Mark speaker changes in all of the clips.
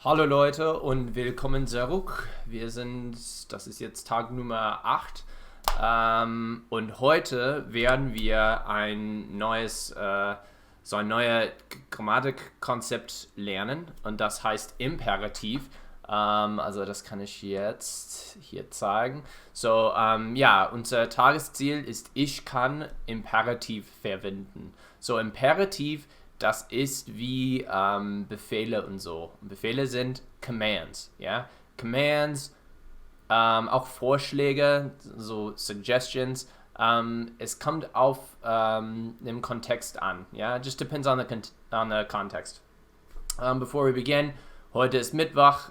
Speaker 1: Hallo Leute und willkommen zurück. Das ist jetzt Tag Nummer 8 und heute werden wir ein neues Grammatikkonzept lernen und das heißt Imperativ. Also das kann ich jetzt hier zeigen. Unser Tagesziel ist, ich kann Imperativ verwenden. So, Imperativ, das ist wie Befehle und so. Befehle sind Commands, ja. Commands, auch Vorschläge, so Suggestions. Es kommt auf den Kontext an, ja. Just depends on the context. Before we begin, heute ist Mittwoch.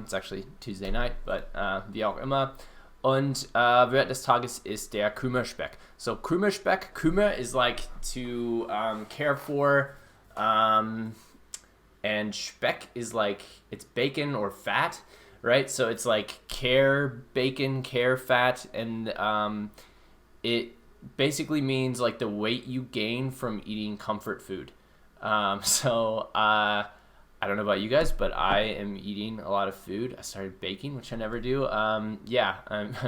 Speaker 1: It's actually Tuesday night, but wie auch immer. Und Wort des Tages ist der Kümmerspeck. So Kümmerspeck, Kümmer is like to care for. And Speck is like, it's bacon or fat, right? So it's like care bacon, care fat, and it basically means like the weight you gain from eating comfort food. I don't know about you guys, but I am eating a lot of food. I started baking, which I never do. I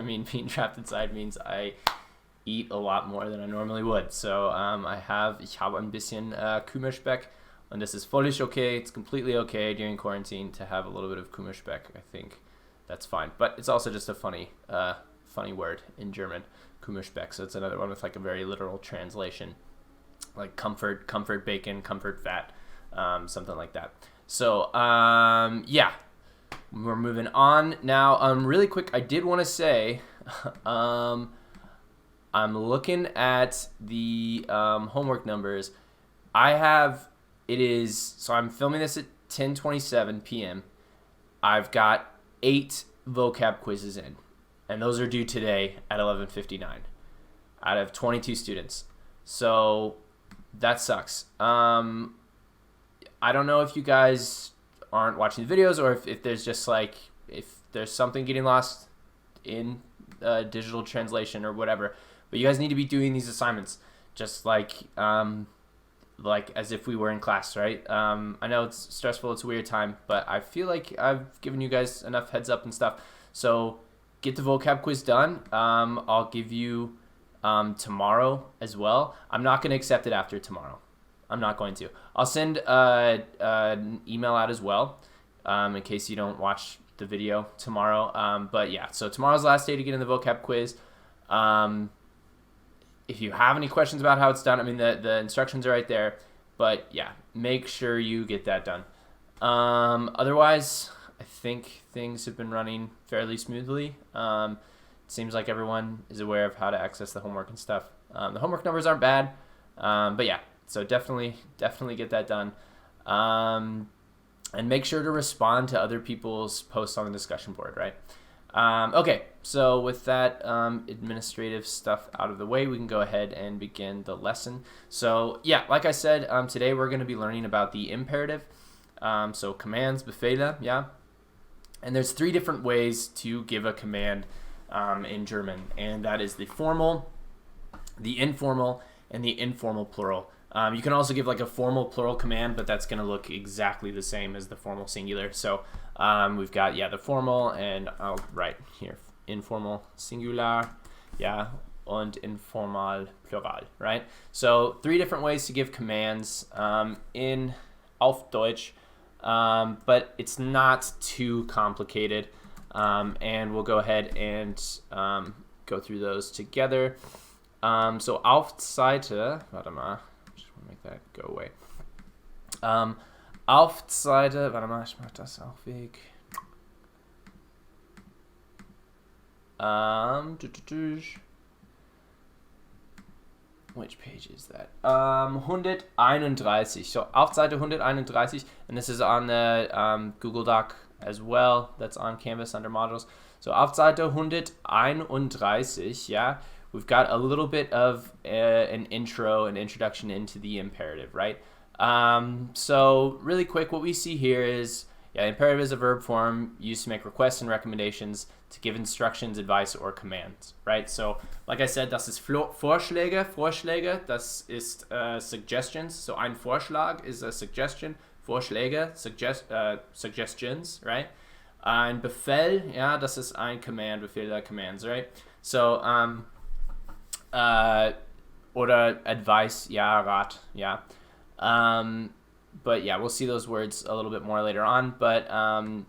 Speaker 1: mean, being trapped inside means I eat a lot more than I normally would. So ich habe ein bisschen Kümmerspeck, and this is völlig okay. It's completely okay during quarantine to have a little bit of Kümmerspeck. I think that's fine. But it's also just a funny word in German, Kümmerspeck. So it's another one with like a very literal translation, like comfort bacon, comfort fat, something like that. So we're moving on now. Really quick, I did want to say, I'm looking at the homework numbers. I'm filming this at 10:27 p.m. I've got 8 vocab quizzes in, and those are due today at 11:59 out of 22 students. So that sucks. I don't know if you guys aren't watching the videos or if there's just like, if there's something getting lost in digital translation or whatever. But you guys need to be doing these assignments just like as if we were in class, right? I know it's stressful, it's a weird time, but I feel like I've given you guys enough heads up and stuff. So get the vocab quiz done. I'll give you tomorrow as well. I'm not going to accept it after tomorrow. I'm not going to. I'll send an email out as well in case you don't watch the video tomorrow. But yeah, so tomorrow's the last day to get in the vocab quiz. If you have any questions about how it's done, I mean, the instructions are right there. But yeah, make sure you get that done. Otherwise, I think things have been running fairly smoothly. It seems like everyone is aware of how to access the homework and stuff. The homework numbers aren't bad. But yeah, so definitely get that done. And make sure to respond to other people's posts on the discussion board, right? Okay, so with that administrative stuff out of the way, we can go ahead and begin the lesson. So yeah, like I said, today we're going to be learning about the imperative. So commands, Befehle, yeah. And there's 3 different ways to give a command in German, and that is the formal, the informal, and the informal plural. You can also give like a formal plural command, but that's going to look exactly the same as the formal singular. So we've got, the formal, and I'll write here, informal singular, und informal plural, right? So 3 different ways to give commands auf Deutsch, but it's not too complicated, and we'll go ahead and go through those together. So auf Seite, warte mal, make that go away. Auf Seite, warte mal, ich mach das auch weg. Which page is that? 131. So auf Seite 131, and this is on the Google Doc as well. That's on Canvas under modules. So auf Seite 131, yeah. We've got a little bit of an introduction into the imperative, right? So really quick, what we see here is, imperative is a verb form used to make requests and recommendations, to give instructions, advice, or commands, right? So, like I said, das ist Vorschläge, das ist suggestions. So ein Vorschlag is a suggestion. Vorschläge, suggestions, right? Ein Befehl, ja, das ist ein Command, Befehl oder Commands, right? So, oder advice, ja, Rat, yeah. But yeah, we'll see those words a little bit more later on. But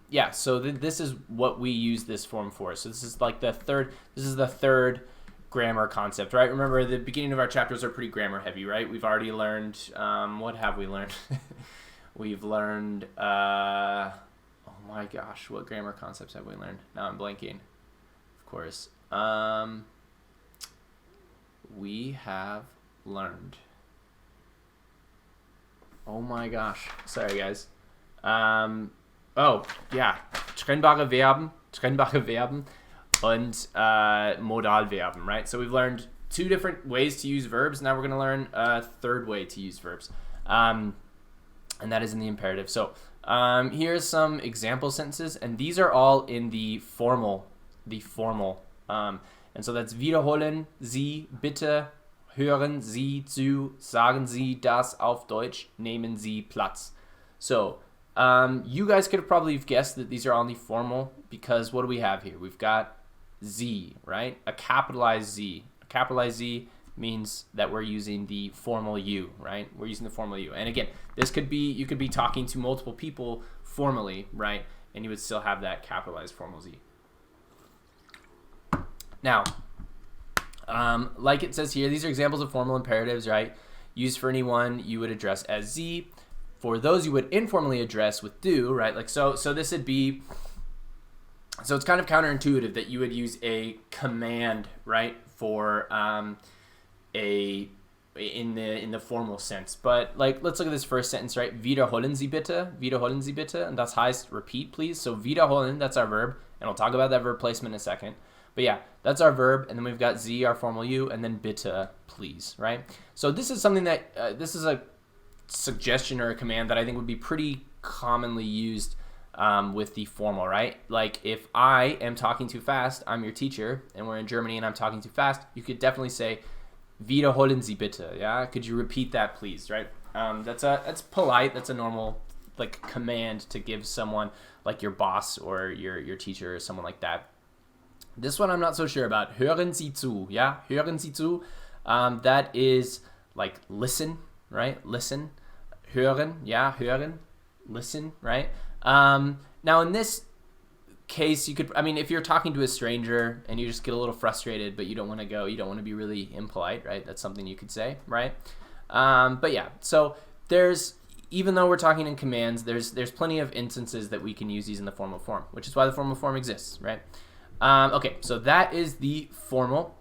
Speaker 1: yeah, so this is what we use this form for. So this is like the third grammar concept, right? Remember, the beginning of our chapters are pretty grammar heavy, right? We've already learned, what have we learned? We've learned, oh my gosh, what grammar concepts have we learned? Now I'm blanking, of course. We have learned, oh my gosh, sorry guys. Oh yeah, trennbare Verben und Modalverben, right? So we've learned two different ways to use verbs. Now we're going to learn a third way to use verbs, and that is in the imperative. So here's some example sentences, and these are all in the formal. And so that's wiederholen Sie bitte, hören Sie zu, sagen Sie das auf Deutsch, nehmen Sie Platz. So you guys could have probably guessed that these are all in the formal, because what do we have here? We've got Z, right? A capitalized Z. A capitalized Z means that we're using the formal you, right? We're using the formal you. And again, this could be, you could be talking to multiple people formally, right? And you would still have that capitalized formal Z. Now, like it says here, these are examples of formal imperatives, right? Used for anyone you would address as Sie. For those you would informally address with do, right? Like so this would be, so it's kind of counterintuitive that you would use a command, right, for in the formal sense. But like, let's look at this first sentence, right? Wiederholen Sie bitte, and das heißt repeat, please. So wiederholen, that's our verb, and we'll talk about that verb placement in a second. But yeah, that's our verb, and then we've got Sie, our formal you, and then bitte, please, right? So this is something that, this is a suggestion or a command that I think would be pretty commonly used with the formal, right? Like if I am talking too fast, I'm your teacher, and we're in Germany and I'm talking too fast, you could definitely say, wiederholen Sie bitte, yeah? Could you repeat that, please, right? That's polite, that's a normal like command to give someone like your boss or your teacher or someone like that. This one I'm not so sure about. Hören Sie zu, yeah? Hören Sie zu. That is like listen, right? Listen. Hören, yeah, hören. Listen, right? Now in this case, you could, I mean, if you're talking to a stranger and you just get a little frustrated, but you don't want to be really impolite, right? That's something you could say, right? But yeah, so even though we're talking in commands, there's plenty of instances that we can use these in the formal form, which is why the formal form exists, right? Okay, so that is the formal,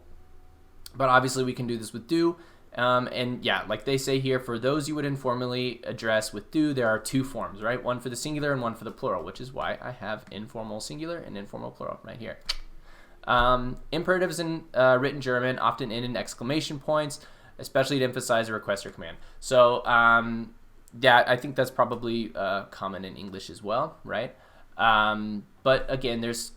Speaker 1: but obviously we can do this with do, and yeah, like they say here, for those you would informally address with do, there are two forms, right? One for the singular and one for the plural, which is why I have informal singular and informal plural right here. Imperatives in written German often end in exclamation points, especially to emphasize a request or command. So yeah, I think that's probably common in English as well, right? But again, there's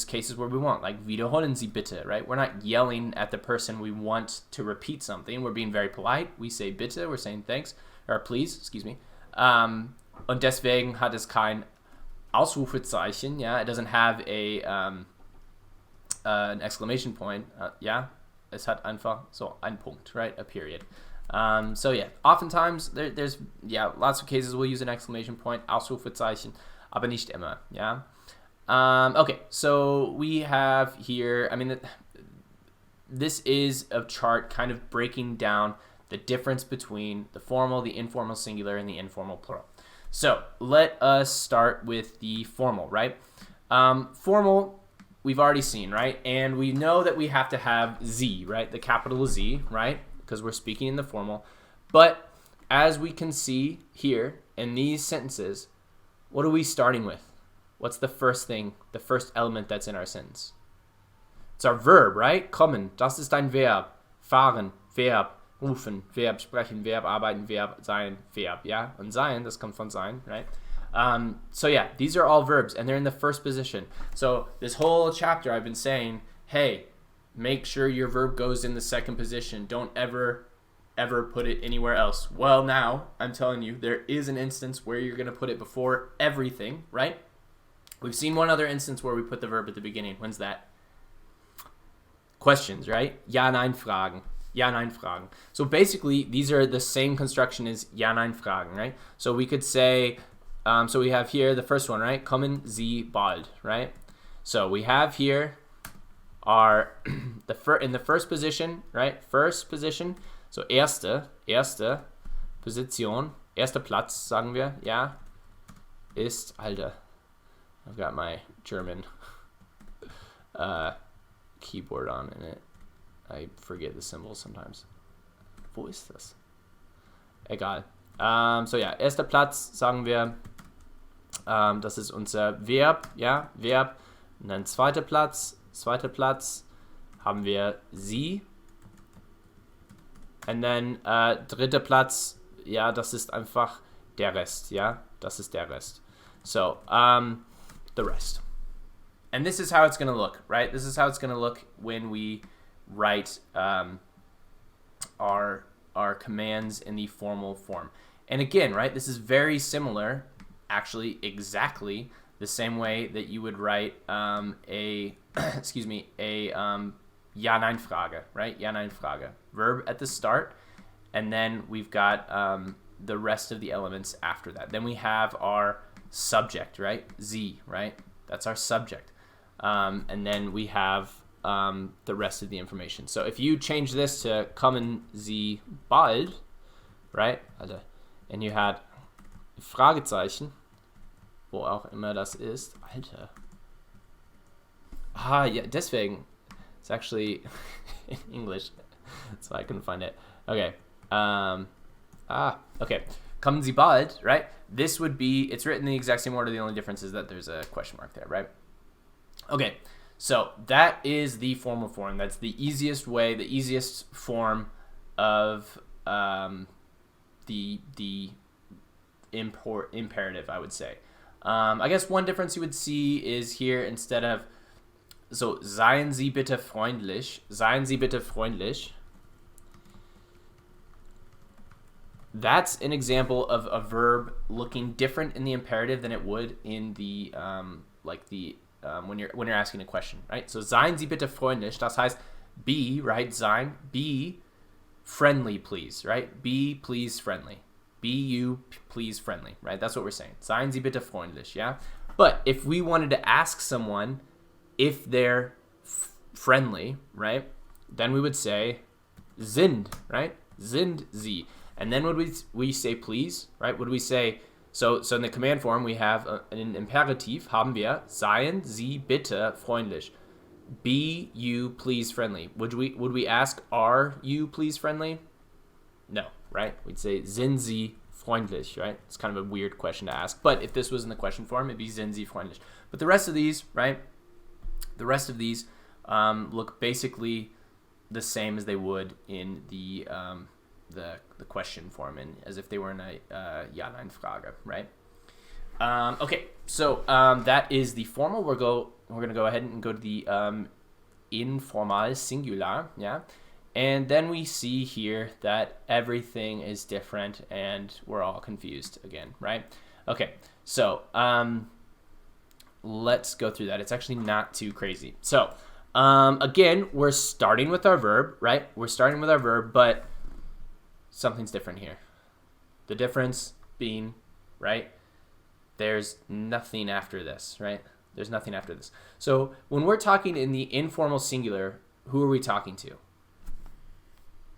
Speaker 1: cases where we want, like wiederholen Sie bitte, right? We're not yelling at the person we want to repeat something. We're being very polite. We say bitte, we're saying thanks, or please, excuse me. Und deswegen hat es kein Ausrufezeichen, yeah? It doesn't have an exclamation point, yeah? Es hat einfach so ein Punkt, right? A period. So yeah, oftentimes there's lots of cases we'll use an exclamation point, Ausrufezeichen, aber nicht immer, yeah? Okay, so we have here, I mean, this is a chart kind of breaking down the difference between the formal, the informal singular, and the informal plural. So let us start with the formal, right? Formal, we've already seen, right? And we know that we have to have Z, right? The capital Z, right? Because we're speaking in the formal. But as we can see here in these sentences, what are we starting with? What's the first thing, the first element that's in our sentence? It's our verb, right? Kommen, das ist ein Verb. Fahren, Verb. Rufen, Verb. Sprechen, Verb. Arbeiten, Verb. Sein, Verb. Yeah? Und sein, das kommt von sein, right? So yeah, these are all verbs, and they're in the first position. So this whole chapter I've been saying, hey, make sure your verb goes in the second position. Don't ever ever put it anywhere else? Well, now I'm telling you, there is an instance where you're going to put it before everything, right? We've seen one other instance where we put the verb at the beginning. When's that? Questions, right? Ja, nein, Fragen. Ja, nein, Fragen. So basically, these are the same construction as Ja, nein, Fragen, right? So we could say, so we have here the first one, right? Kommen Sie bald, right? So we have here our, in the first position, right? First position. So erste Position, erster Platz, sagen wir, ja, ist, Alter, I've got my German keyboard on in it. I forget the symbols sometimes. Wo ist das? Egal. So ja, erster Platz, sagen wir, das ist unser Verb, ja, Verb. Und dann zweiter Platz haben wir Sie. Und dann dritter Platz, ja, das ist einfach der Rest, ja, das ist der Rest. So, the rest. And this is how it's going to look, right? This is how it's going to look when we write our commands in the formal form. And again, right, this is very similar, actually exactly the same way that you would write a Ja-Nein-Frage, right? Ja-Nein-Frage. Verb at the start, and then we've got the rest of the elements after that. Then we have our subject, right? Sie, right? That's our subject. And then we have the rest of the information. So if you change this to kommen Sie bald, right? And you had Fragezeichen, wo auch immer das ist. Alter. Yeah, deswegen. It's actually in English, so I couldn't find it. Okay. Okay. Kommen Sie bald, right? This would be, it's written in the exact same order. The only difference is that there's a question mark there, right? Okay. So that is the formal form. That's the easiest way, the easiest form of the imperative, I would say. I guess one difference you would see is here instead of, so seien Sie bitte freundlich, that's an example of a verb looking different in the imperative than it would in the when you're asking a question, right? So seien Sie bitte freundlich, das heißt be, right? Sein, be friendly, please, right? Be please friendly. Be you please friendly, right? That's what we're saying. Seien Sie bitte freundlich, yeah? But if we wanted to ask someone if they're friendly, right? Then we would say sind, right? Sind Sie. And then would we say please, right? Would we say, so in the command form we have an imperative, haben wir, seien Sie bitte freundlich. Be you please friendly. Would we ask, are you please friendly? No, right? We'd say sind Sie freundlich, right? It's kind of a weird question to ask, but if this was in the question form, it'd be sind Sie freundlich. But the rest of these, right? The rest of these look basically the same as they would in the question form, and as if they were in a Ja-Nein-Frage, right? Okay, so that is the formal. We're gonna go ahead and go to the informal singular, yeah, and then we see here that everything is different and we're all confused again, right? Okay, so let's go through that. It's actually not too crazy. So again, we're starting with our verb, right? We're starting with our verb, but something's different here. The difference being, right, there's nothing after this, right? There's nothing after this. So when we're talking in the informal singular, who are we talking to?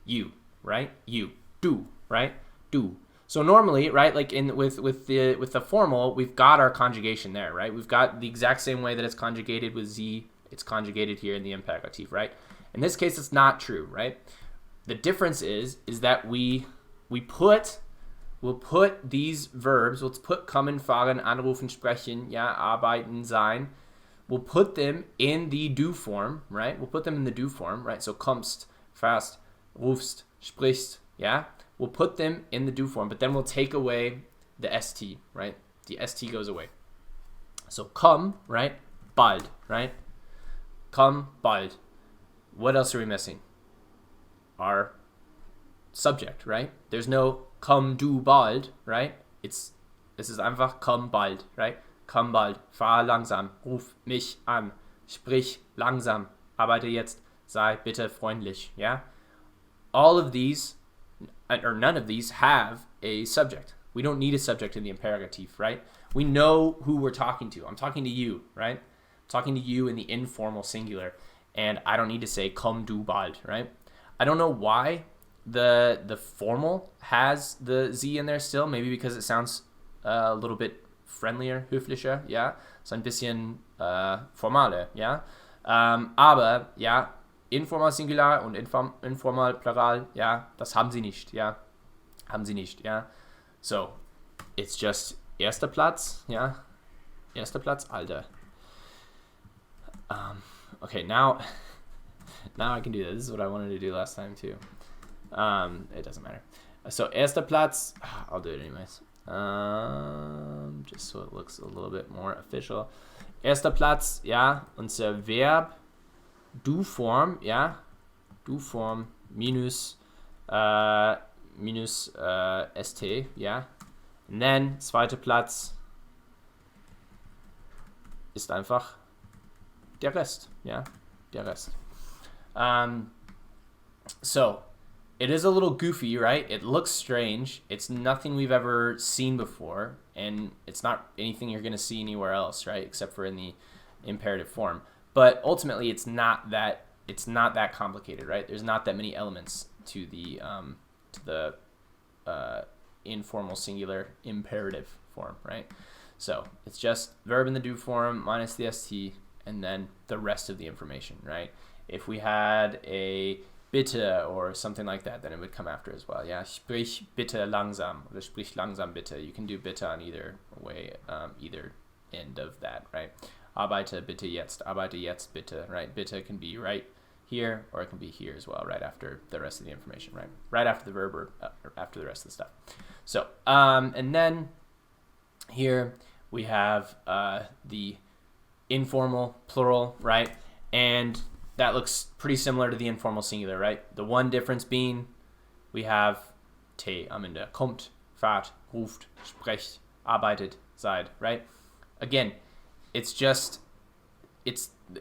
Speaker 1: You, right? You. Du, right? Du. So normally, right, like with the formal, we've got our conjugation there, right? We've got the exact same way that it's conjugated with Sie, it's conjugated here in the imperative, right? In this case, it's not true, right? The difference is that we'll put these verbs, let's put kommen, fahren, anrufen, sprechen, ja, arbeiten, sein, we'll put them in the du form, right? We'll put them in the du form, right? So kommst, fährst, rufst, sprichst, yeah? We'll put them in the du form, but then we'll take away the st, right? The st goes away. So komm, right? Bald, right? Komm, bald. What else are we missing? Our subject, right? There's no komm du bald, right? Es ist einfach komm bald, right? Komm bald, fahr langsam, ruf mich an, sprich langsam, arbeite jetzt, sei bitte freundlich, yeah? All of these, or none of these, have a subject. We don't need a subject in the imperative, right? We know who we're talking to. I'm talking to you, right? I'm talking to you in the informal singular, and I don't need to say komm du bald, right? I don't know why the formal has the Z in there still. Maybe because it sounds a little bit friendlier, höflicher, ja? So ein bisschen formaler, ja? Aber, ja, informal Singular und informal Plural, ja, das haben sie nicht, ja? Haben sie nicht, ja? So, it's just erster Platz, ja? Erster Platz, Alter. Okay, now I can do this. This is what I wanted to do last time too. It doesn't matter. So erster Platz, I'll do it anyways. Just so it looks a little bit more official. Erster Platz, ja, unser Verb, Du-Form, ja, Du-Form minus ST, ja. Und dann zweiter Platz ist einfach der Rest, ja, der Rest. So, it is a little goofy, right? It looks strange. It's nothing we've ever seen before, and it's not anything you're going to see anywhere else, right? Except for in the imperative form. But ultimately, it's not that complicated, right? There's not that many elements to the informal singular imperative form, right? So it's just verb in the do form minus the st, and then the rest of the information, right? If we had a bitte or something like that, then it would come after as well. Yeah, sprich bitte langsam, oder sprich langsam bitte. You can do bitte on either way, either end of that, right? Arbeite bitte jetzt bitte, right? Bitte can be right here, or it can be here as well, right after the rest of the information, right? Right after the verb or after the rest of the stuff. So, and then here we have the informal plural, right? And that looks pretty similar to the informal singular, right? The one difference being we have T am Ende. Kommt, fahrt, ruft, sprecht, arbeitet, seid, right? Again, it's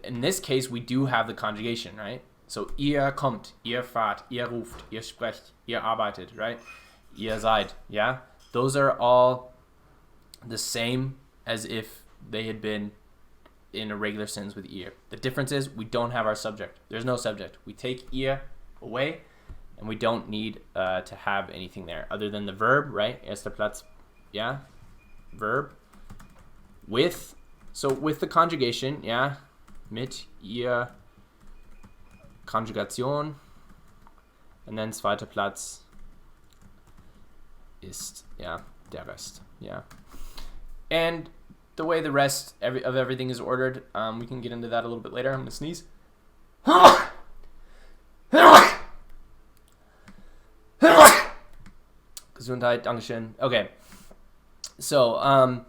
Speaker 1: in this case, we do have the conjugation, right? So, ihr kommt, ihr fahrt, ihr ruft, ihr sprecht, ihr arbeitet, right? Ihr seid, yeah? Those are all the same as if they had been in a regular sentence with ihr. The difference is we don't have our subject. There's no subject. We take ihr away, and we don't need to have anything there other than the verb, right? Erster Platz, yeah? Verb. With the conjugation, yeah? Mit ihr Konjugation. And then zweiter Platz ist, ja, der Rest, yeah. And the way the rest of everything is ordered, we can get into that a little bit later. I'm gonna sneeze. Gesundheit, Dankeschön. Okay. So,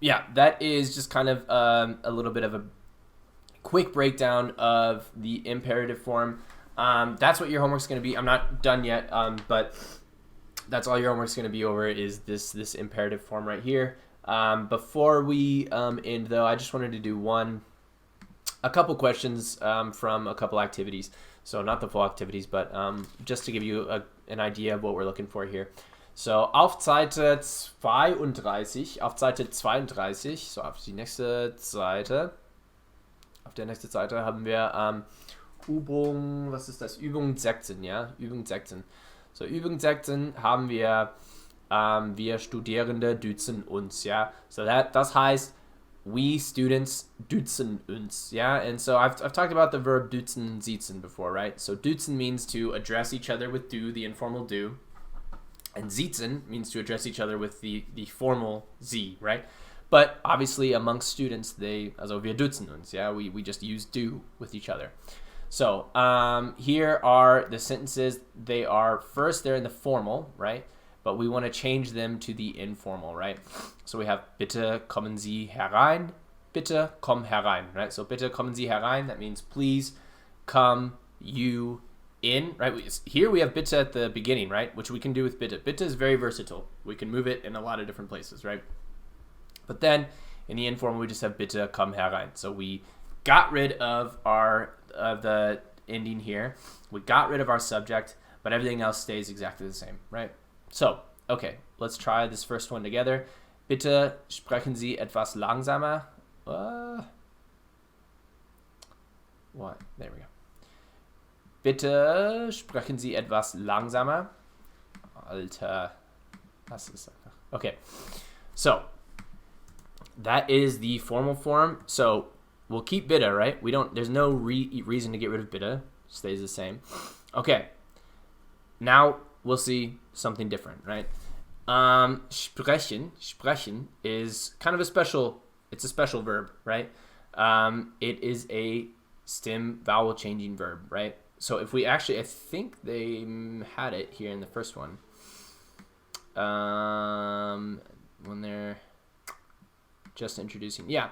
Speaker 1: yeah, that is just kind of a little bit of a quick breakdown of the imperative form. That's what your homework's going to be. I'm not done yet, but that's all your homework's going to be over is this imperative form right here. Before we end, though, I just wanted to do a couple questions from a couple activities. So not the full activities, but just to give you an idea of what we're looking for here. So auf Seite 32, so auf der nächsten Seite haben wir Übung, was ist das? Übung 16, ja? Übung 16. So, Übung 16 haben wir Studierende duzen uns, ja? So das heißt, we students duzen uns, yeah? And so I've talked about the verb duzen, siezen before, right? So duzen means to address each other with du, the informal du. And siezen means to address each other with the formal sie, right? But obviously amongst students, also wir duzen uns, yeah? We just use du with each other. So here are the sentences. They're in the formal, right? But we want to change them to the informal, right? So we have bitte kommen Sie herein, bitte komm herein, right? So bitte kommen Sie herein, that means please come you in, right? Here we have bitte at the beginning, right? Which we can do with bitte. Bitte is very versatile. We can move it in a lot of different places, right? But then in the informal, we just have bitte komm herein. So we got rid of the ending here. We got rid of our subject, but everything else stays exactly the same, right? So, okay, let's try this first one together. Bitte sprechen Sie etwas langsamer. What? There we go. Bitte sprechen Sie etwas langsamer. Alter. Das ist einfach. Okay. So, that is the formal form. So, we'll keep bitte, right? There's no reason to get rid of bitte. Stays the same. Okay. Now, we'll see something different, right? Sprechen is kind of a special verb, right? It is a stem vowel changing verb, right? So if we actually, I think they had it here in the first one. When they're just introducing. Yeah.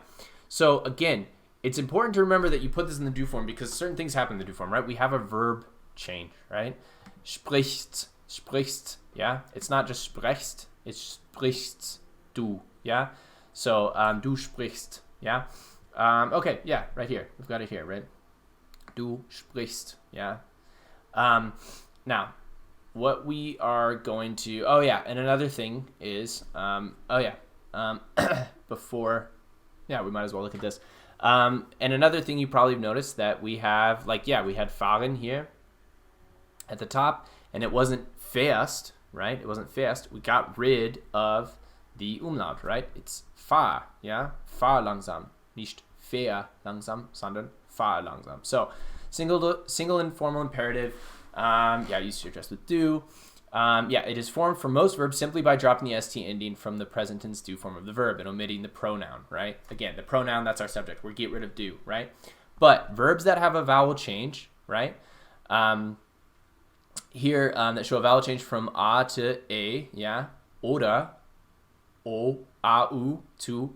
Speaker 1: So again, it's important to remember that you put this in the do form because certain things happen in the do form, right? We have a verb change, right? Sprichst, sprichst, yeah? It's not just sprechst, it's sprichst du, yeah? So, du sprichst, yeah? Okay, yeah, right here. We've got it here, right? Du sprichst, yeah? Now, what we are going to... Oh, yeah, and another thing is... before... Yeah, we might as well look at this. And another thing you probably noticed that we have... we had fahren here at the top, and it wasn't fährst, right? It wasn't fährst. We got rid of the umlaut, right? It's fahr, yeah? Fahr langsam. Nicht fahr langsam, sondern fahr langsam. So, single informal imperative. Used to address with do. It is formed for most verbs simply by dropping the st ending from the present tense do form of the verb and omitting the pronoun, right? Again, the pronoun, that's our subject. We get rid of do, right? But verbs that have a vowel change, right? Here, that show a vowel change from a to a, yeah? Oder o, a, u to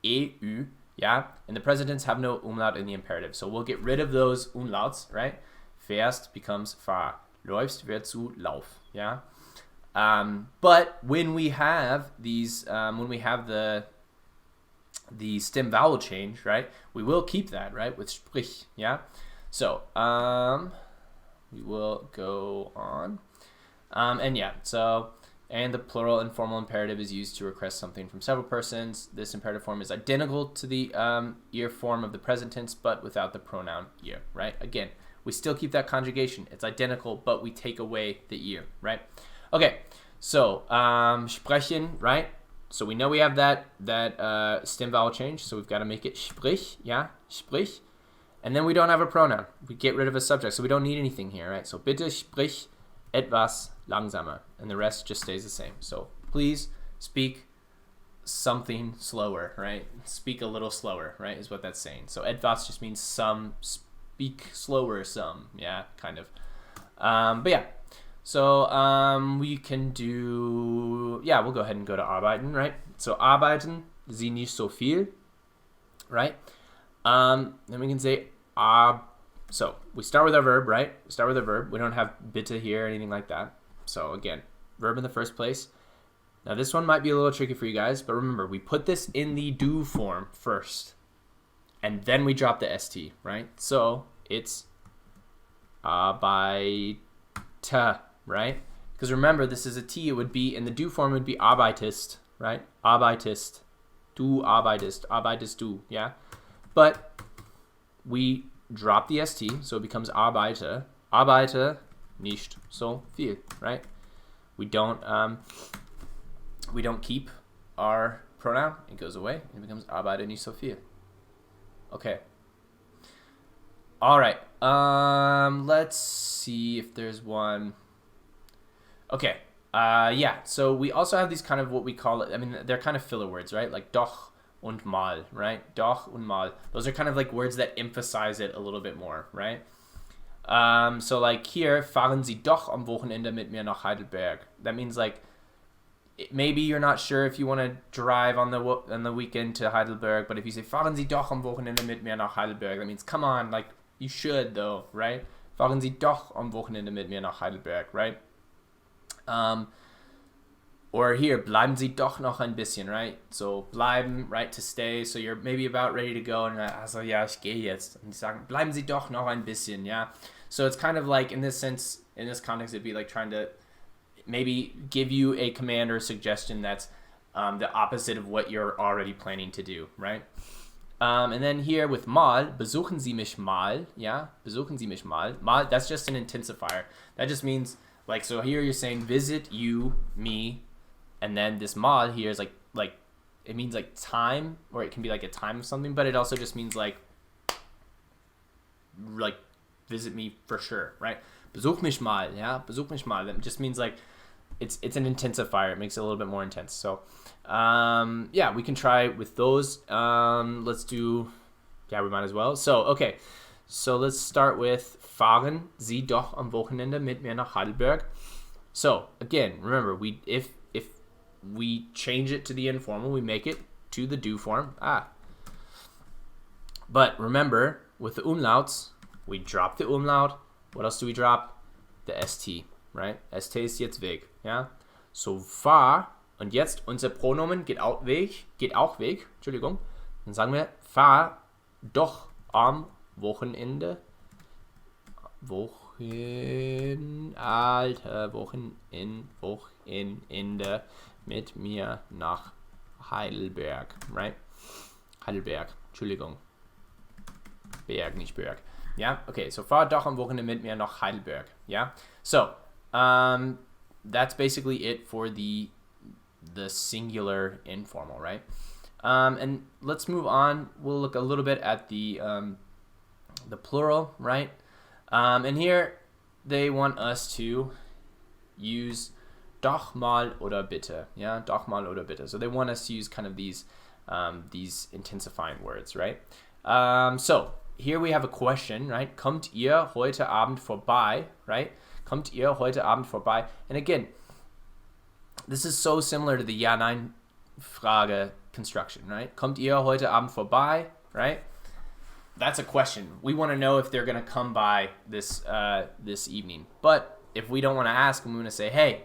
Speaker 1: e, u, yeah? And the present tense have no umlaut in the imperative. So we'll get rid of those umlauts, right? Fährst becomes fahr. Läufst wird zu lauf, yeah? But when we have these, when we have the stem vowel change, right? We will keep that, right? With sprich, yeah? So, we will go on. And the plural informal imperative is used to request something from several persons. This imperative form is identical to the ear form of the present tense, but without the pronoun ear, right? Again, we still keep that conjugation. It's identical, but we take away the ear, right? Okay, so sprechen, right? So we know we have that stem vowel change, so we've got to make it sprich, yeah? Sprich. And then we don't have a pronoun. We get rid of a subject, so we don't need anything here, right? So bitte sprich etwas langsamer. And the rest just stays the same. So please speak something slower, right? Speak a little slower, right, is what that's saying. So etwas just means some, speak slower some, yeah, kind of. So we can do, we'll go ahead and go to arbeiten, right? So arbeiten, Sie nicht so viel, right? Then we can say so we start with our verb, right? We start with a verb. We don't have bitte here or anything like that. So again, verb in the first place. Now this one might be a little tricky for you guys, but remember, we put this in the do form first, and then we drop the st, right? So it's arbeite, right? Because remember, this is a t. It would be in the do form. It would be arbeitest, right? Arbeitest, du arbeitest, arbeitest du, yeah. But we drop the st, so it becomes arbeite. Arbeite nicht so viel, right? We don't keep our pronoun. It goes away. It becomes arbeite nicht so viel. Okay. All right. Let's see if there's one. Okay. So we also have these kind of what we call it. I mean, they're kind of filler words, right? Like doch und mal, right? Doch und mal. Those are kind of like words that emphasize it a little bit more, right? So like here, fahren Sie doch am Wochenende mit mir nach Heidelberg. That means like maybe you're not sure if you want to drive on the weekend to Heidelberg, but if you say fahren Sie doch am Wochenende mit mir nach Heidelberg, that means come on, like you should though, right? fahren Sie doch am Wochenende mit mir nach Heidelberg, right? Or here, bleiben Sie doch noch ein bisschen, right? So, bleiben, right, to stay. So you're maybe about ready to go. And also, ja, ich gehe jetzt. Und die sagen, bleiben Sie doch noch ein bisschen, yeah? So it's kind of like, in this sense, in this context, it'd be like trying to maybe give you a command or a suggestion that's the opposite of what you're already planning to do, right? And then here with mal, besuchen Sie mich mal, yeah? Besuchen Sie mich mal. Mal, that's just an intensifier. That just means, like, so here you're saying visit you, me, and then this mal here is like it means like time, or it can be like a time of something, but it also just means like visit me for sure, right? Besuch mich mal, yeah? Besuch mich mal. That just means like it's an intensifier. It makes it a little bit more intense. So yeah, we can try with those. Let's do, yeah, we might as well. So okay, so let's start with fahren Sie doch am Wochenende mit mir nach Heidelberg. So again, remember, if we change it to the informal, we make it to the do form. But remember, with the umlauts, we drop the umlaut. What else do we drop? The ST, right? ST ist jetzt weg, ja? So, fahr, und jetzt unser Pronomen geht auch weg, Entschuldigung. Dann sagen wir, fahr doch am Wochenende, Wochenende mit mir nach Heidelberg, right? Heidelberg, Entschuldigung. Berg, nicht Berg. Yeah, okay, so fahr doch am Wochenende mit mir nach Heidelberg. Yeah, so that's basically it for the singular informal, right? And let's move on. We'll look a little bit at the plural, right? And here they want us to use doch mal oder bitte, yeah, doch mal oder bitte. So they want us to use kind of these intensifying words, right? So here we have a question, right? Kommt ihr heute Abend vorbei, right? Kommt ihr heute Abend vorbei? And again, this is so similar to the Ja-Nein-Frage construction, right? Kommt ihr heute Abend vorbei, right? That's a question. We want to know if they're going to come by this evening. But if we don't want to ask them, we want to say, hey,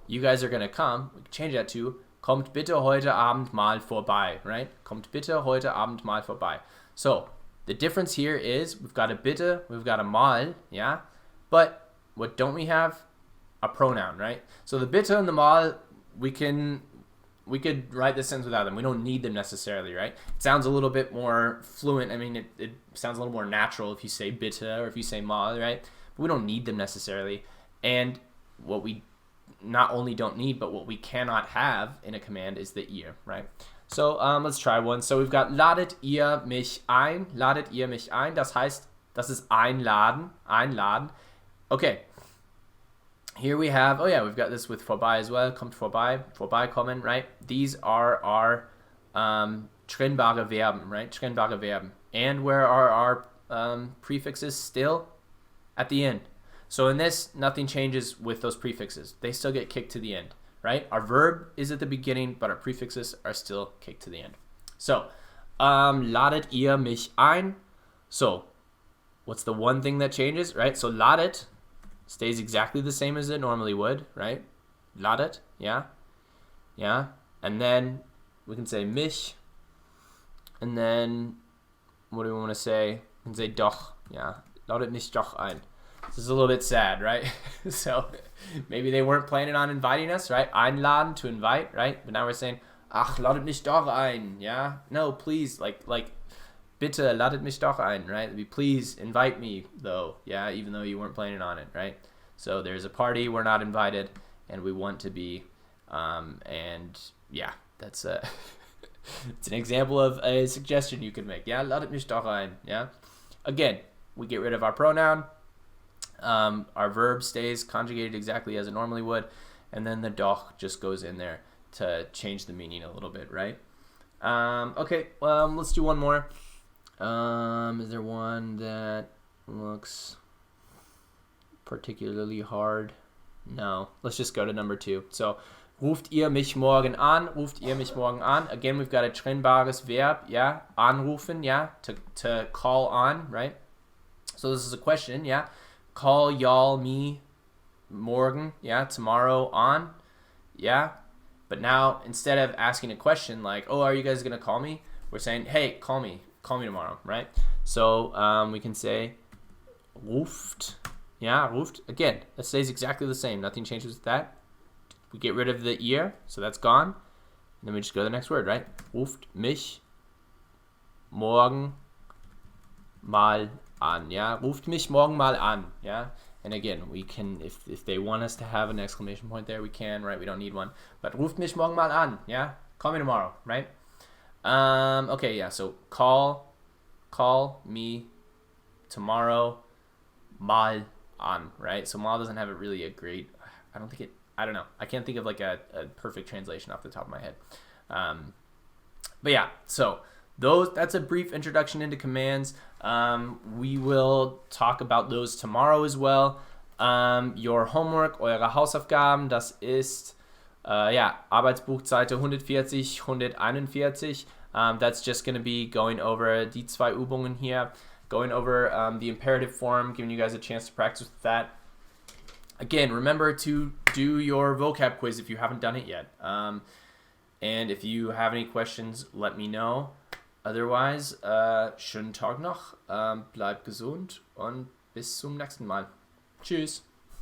Speaker 1: you guys are going to come. We can change that to, kommt bitte heute Abend mal vorbei, right? Kommt bitte heute Abend mal vorbei. So, the difference here is we've got a bitte, we've got a mal, yeah? But what don't we have? A pronoun, right? So the bitte and the mal, we could write this sentence without them. We don't need them necessarily, right? It sounds a little bit more fluent. I mean, it sounds a little more natural if you say bitte or if you say mal, right? But we don't need them necessarily. And what we not only don't need, but what we cannot have in a command is the ihr, right? So let's try one. So we've got ladet ihr mich ein. Ladet ihr mich ein. Das heißt, das ist einladen. Einladen. Okay. Here we have, oh yeah, we've got this with vorbei as well. Kommt vorbei. Vorbeikommen, right? These are our trennbare Verben, right? Trennbare Verben. And where are our prefixes still? At the end. So in this, nothing changes with those prefixes. They still get kicked to the end, right? Our verb is at the beginning, but our prefixes are still kicked to the end. So, ladet ihr mich ein? So, what's the one thing that changes, right? So ladet stays exactly the same as it normally would, right? Ladet, yeah? Yeah? And then we can say mich. And then, what do we want to say? We can say doch, yeah? Ladet mich doch ein. This is a little bit sad, right? So maybe they weren't planning on inviting us, right? Einladen, to invite, right? But now we're saying, ach, ladet mich doch ein, yeah? No, please, like bitte ladet mich doch ein, right? Please invite me, though, yeah? Even though you weren't planning on it, right? So there's a party, we're not invited, and we want to be, and yeah, that's it's an example of a suggestion you could make, yeah? Ladet mich doch ein, yeah? Again, we get rid of our pronoun. Our verb stays conjugated exactly as it normally would, and then the doch just goes in there to change the meaning a little bit, right? Okay, let's do one more. Is there one that looks particularly hard? No. Let's just go to number 2. So, ruft ihr mich morgen an? Ruft ihr mich morgen an? Again, we've got a trennbares verb, yeah? Anrufen, yeah? To call on, right? So this is a question, yeah? call y'all me morgen, yeah, tomorrow on, yeah. But now, instead of asking a question like, oh, are you guys going to call me? We're saying, hey, call me tomorrow, right? So we can say, ruft, yeah, ruft. Again, it stays exactly the same. Nothing changes with that. We get rid of the ear, so that's gone. And then we just go to the next word, right? Ruft mich morgen mal an, yeah? Ruft mich morgen mal an, yeah? And again, we can, if they want us to have an exclamation point there, we can, right? We don't need one. But ruft mich morgen mal an, yeah? Call me tomorrow, right? Okay, yeah, so call me tomorrow mal an, right? So mal doesn't have really a great, I don't know. I can't think of like a perfect translation off the top of my head. But yeah, so that's a brief introduction into commands. We will talk about those tomorrow as well. Your homework, eure Hausaufgaben, das ist Arbeitsbuch Seite 140, 141. That's just going to be going over die zwei Übungen here, going over the imperative form, giving you guys a chance to practice with that. Again, remember to do your vocab quiz if you haven't done it yet. And if you have any questions, let me know. Otherwise, schönen Tag noch, bleibt gesund und bis zum nächsten Mal. Tschüss.